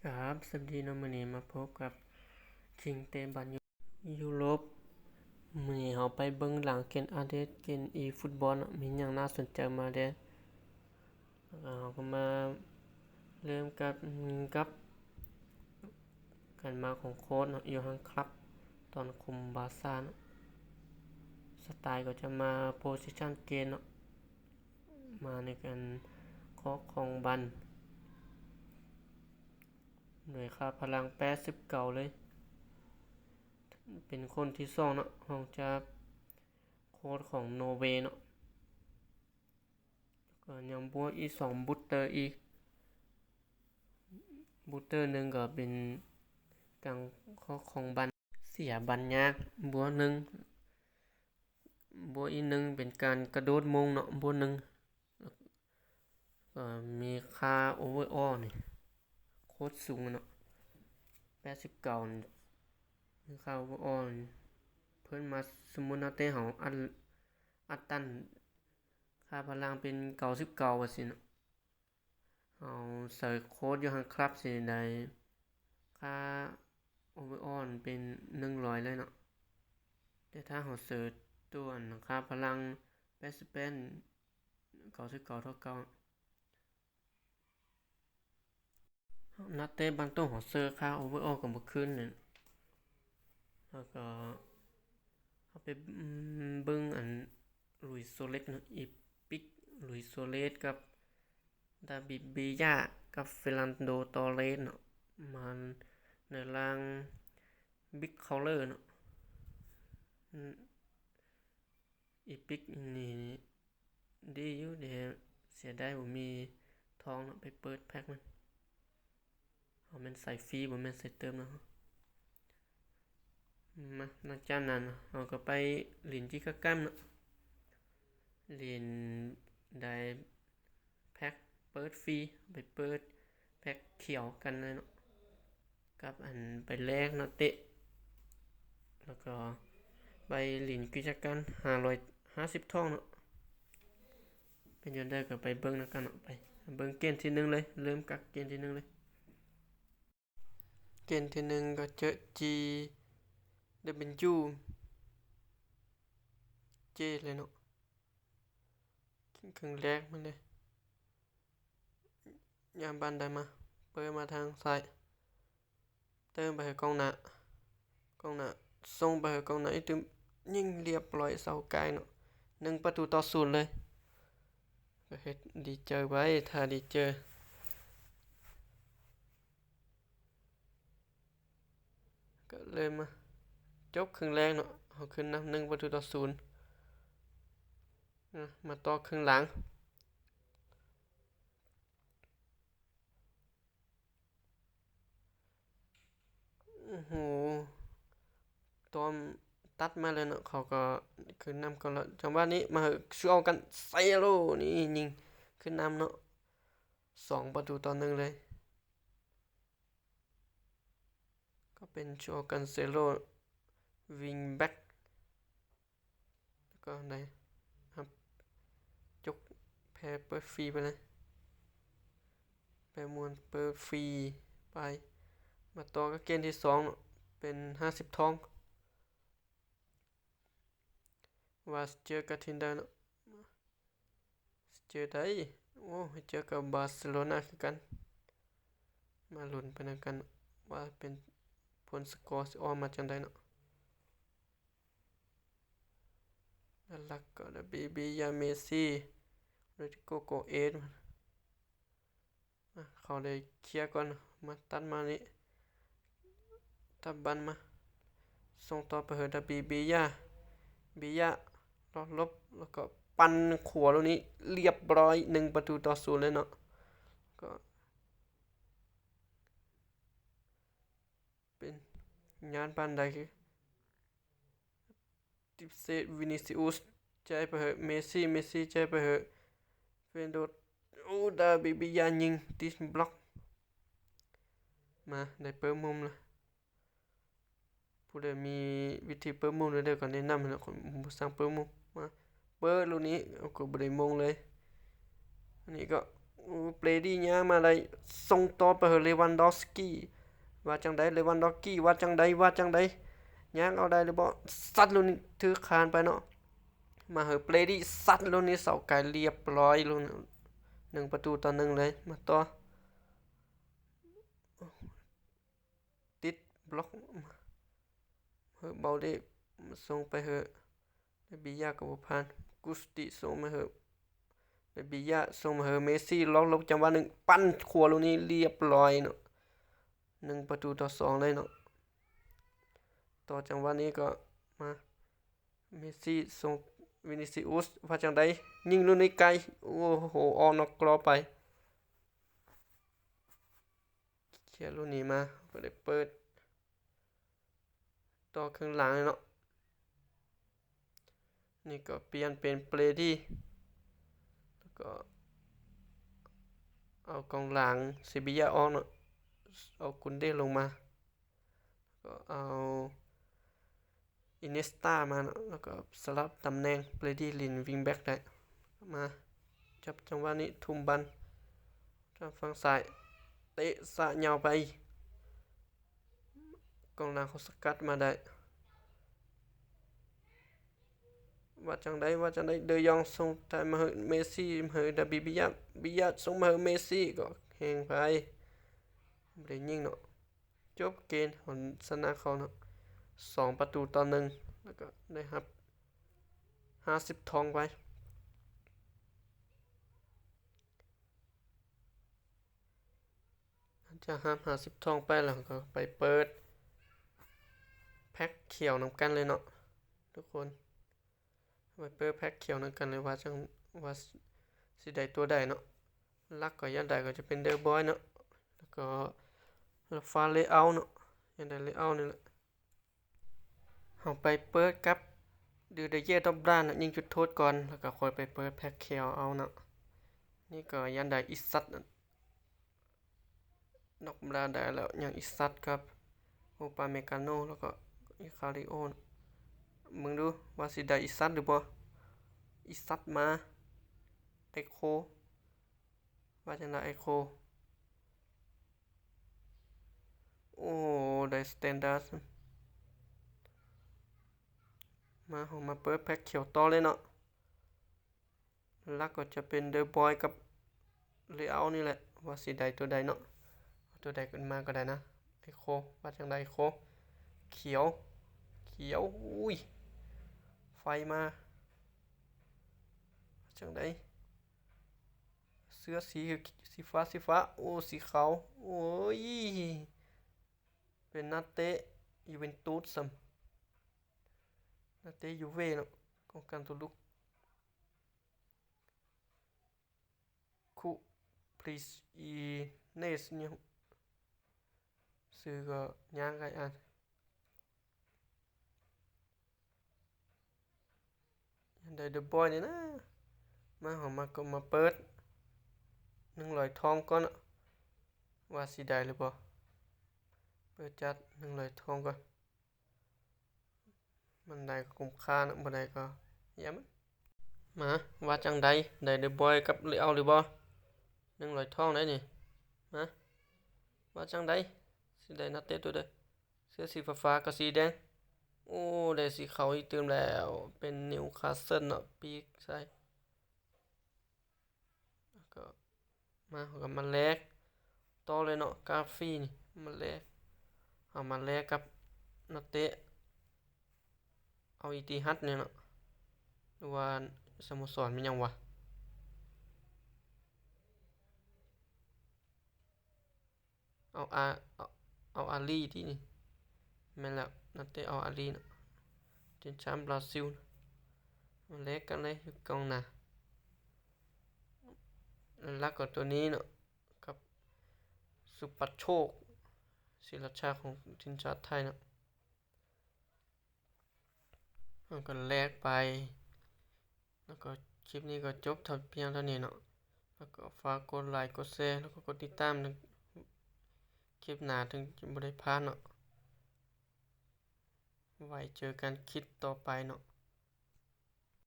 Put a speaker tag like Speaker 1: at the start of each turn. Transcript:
Speaker 1: ครับสวัสดีเนาะมื้อนี้มาพบกับชิงเตะบอลยุโรปมื้อนี้เราไปเบิ่งหลังเกมอาร์เดสเกมฟุตบอลเนาะมีหยังน่าสนใจมาเด้เราก็มาเริ่มกับการมาของโค้ชเนาะอยู่ฮังครับตอนคุมบาร์ซ่าเนาะสไตล์ก็จะมาโพสิชันเกมเนาะมาในการเคาะของบัลด้วยค่าพลัง89เลยเป็นคนที่2เนาะของจากโค้ชของนอร์เวย์เนาะก็ยังบวกอีก2บูตเตอร์อีกบูตเตอร์หนึ่งก็เป็นกลางของบันเสียบันยากบวกหนึ่งบวกอีกหนึ่งเป็นการกระโดดมงเนาะบวกหนึ่งก็มีค่าโอเวอร์ออลนี่โคตรสูงเนาะ89มีค่าโอเวอร์ออลเพิ่นมาสมมุติเต้เฮาอัดตันค่าพลังเป็น99ว่าซี่เนาะเอาใส่โค้ดอยู่หั่นครับสิได้ค่าโอเวอร์ออลเป็น100เลยเนาะแต่ถ้าเฮาเสิร์ชตัวค่าพลัง88 99เท่าเก่านักเตะบางตัวเฮาเสิร์ชค่าโอเวอร์ออลก็บ่ขึ้นนั่นแล้วก็เอาไปเบิ่งลุยโซเลสเนาะอีปิกลุยโซเลสกับดาวิดเบยากับเฟร์นันโดตอเรสเนาะมาในร่างบิ๊กเคาเลอร์เนาะอีปิกนี่ดีอยู่เดี๋ยวเสียดายบ่มีทองเนาะไปเปิดแพ็คมันเอาแม่นใส่ฟรีบ่แม่นใส่เติมเนาะมาหลังจากนั้นเราก็ไปเล่นจิกากัมเนาะเล่นได้แพ็คเปิดฟรีไปเปิดแพ็คเขียวกันเลยเนาะกับไปแลกเนาะเตะแล้วก็ไปเล่นกิจการ550ทองเนาะเป็นจังได๋ก็ไปเบิ่งนำกันเนาะไปเบิ่งเกมที่1เลยเริ่มกับเกมที่1เลยเกมที่1ก็เจอ GW J เลยเนาะครึ่งแรกมันเลยยามบันได้มาเปิดมาทางซ้ายเติมไปให้กองหน้ส่งไปให้กองหน้าอีกตึมยิงเรียบร้อยเสาไกลเนาะ1-0เลยก็เฮ็ดดีเจอไว้ถ้าดีเจอก็เลยมาจบครึ่งแรกเนาะเฮาขึ้นนำ1-0มาต่อครึ่งหลังโอ้โหตอนตัดมาเลยเนาะเขาก็ขึ้นนำก่อนแล้วจังหวะนี้มาช่วยกันใส่โลนี่ยิงขึ้นนำเนาะ2-1เลยก็เป็นชัวกันเซโลวิงแบ็กแล้วก็ได้ครับจกแพ้เปิดฟรีไปเลยแพ้มวนเปิดฟรีไปมาต่อกับเกมที่2เนาะเป็น50ทองว่าเจอกับทีมใดเนาะเจอได้โอ้เจอกับบาร์เซโลนาคือกันมาลุ้นไปนำกันว่าเป็นผลสกอร์สิออกมาจังไดเนาะด้านหลักก็ได้บียาเมซี่โรดิโกโกเอสเขาได้เคลียร์ก่อนมาตัดมานี่ตัดบันมาส่งต่อไปให้ดาบียาลบแล้วก็ปั่นขวาลูกนี้เรียบร้อย1-0เลยเนาะก็เป็นงานปานใดคือติเซวินิซิอุสใจไปเหอะเมสซี่ใจไปเหอะเฟนโดโอ้ดาบียายิงติดบล็อกมาได้เปิดมุมแล้วผู้ใดมีวิธีเปิดมุมเด้อก็แนะนำให้เนาะคนสร้างเปิดมุมมาเปิดลูกนี้ก็บ่ได้มงเลยอันนี้ก็ เบรดี้ย่างมาได้ส่งต่อไปให้เลวันดอฟสกี้ว่าจังไดเลวันดอฟสกี้ว่าจังไดย่างเอาได้หรือบ่ซัดลูกนี้ถือคานไปเนาะมาให้เบรดี้ซัดลูกนี้เสาไกลเรียบร้อยลูก1-1เลยมาต่อติดบล็อกเฮ้เบาได้ส่งไปเฮบิยากับบ่ผ่านกุสติส่งมาเฮบิยาส่งมาเฮเมซี่ล็อกจังหวะนึงปั้นขวาลูกนี้เรียบร้อยเนาะ1-2เลยเนาะต่อจังหวะนี้ก็มาเมซี่ส่งวินิซิอุสว่าจังไดยิงลูกนี้ไกลโอ้โหออกนอกกรอบไปเคลียร์ลูกนี้มาก็ได้เปิดต่อครึ่งหลังเนาะนี่ก็เปลี่ยนเป็นเบรดี้แล้วก็เอากองหลังเซบียาออกเนาะเอากุนเดลงมาก็เอาอินเนสตามาเนาะแล้วก็สลับตำแหน่งเบรดี้ลินวิงแบ็กได้มาจับจังหวะนี้ทุ่มบันทางฝั่งซ้ายเตะสะยาวไปกองหลังเขาสกัดมาได้ว่าจังไดเดยองส่งแต่มาให้เมซี่มาให้ดาบิยาส่งมาให้เมซี่ก็แข่งไปบ่ได้ยิงเนาะจบเกมผลชนะเขาเนาะ2-1แล้วก็ได้รับ50ทองไปจะ50ทองไปแล้วก็ไปเปิดแพ็คเขียวนำกันเลยเนาะทุกคนไปเปิดแพ็คเขียวนำกันเลยว่าจังว่าสิได้ตัวใดเนาะลักก็ยันใดก็จะเป็นเดอร์บอยเนาะแล้วก็ฟาเลเอาเนาะยันใดเลเอานี่แหละเอาไปเปิดกับดูเดเยตอบด้านยิงจุดโทษก่อนแล้วก็ค่อยไปเปิดแพ็คเขียวเอาเนาะนี่ก็ยันใดอิสัตนอกบราได้แล้วยังอิสัตครับโอปาเมกาโนแล้วก็อิคาริโอมึงดูว่าสิได้อิสัตหรือบ่อิสัตมาไอโคว่าจังไดไอโคโอ้ได้สแตนดาร์ดมาเปิดแพ็คเขียวต่อเลยเนาะแล้วก็จะเป็นเดอะบอยกับเลเอานี่แหละว่าสิได้ตัวใดเนาะตัวใดขึ้นมาก็ได้นะไอโคว่าจังไดไอโคเขียวอุ้ยไฟมาจังไดเสื้อสีฟ้าโอ้สีขาวโอ้ยเป็นนักเตะยูเวนตุสนักเตะยูเว่เนาะของการตัวลุกคุพริสอีเนสเนี่ยซื้อก็ย่างไงอันยันได้เดอะบอยนี่นะมาหอมาก็มาเปิด100ทองก่อนอะว่าสิได้หรือบ่เปิดจัด100ทองก่อนมันได้ก็คุ้มค่านะบ่ได้ก็อย่ามันมาว่าจังใดได้เดอะบอยกับเลเอาหรือบ่100ทองได้นี่มาว่าจังใดสิได้นักเตะตัวใดเสื้อสีฟ้ากับสีแดงโอ้ได้สีขาวอีกเติมแล้วเป็นนิวคาสเซิลเนาะปีกใช่แล้วก็มากับมาแลกต่อเลยเนาะกาฟีนี่มาแลกเอามาแลกกับนักเตะเอาอิติฮัดเนี่ยเนาะหรือว่าสโมสรมันยังวะเอาอาลีที่นี่แม่นแล้วนักเตะเอาอาลีเนาะทีมแชมป์บราซิลมาแลกกันเลยอยู่กองหน้าแล้วก็ตัวนี้เนาะกับสุปัชโชคศิลชาของทีมชาติไทยเนาะมันก็แลกไปแล้วก็คลิปนี้ก็จบเพียงเท่านี้เนาะแล้วก็ฝากกดไลค์กดแชร์แล้วก็กดติดตามคลิปหน้าถึงจะบ่ได้พลาดเนาะไว้เจอกันคลิปต่อไปเนาะ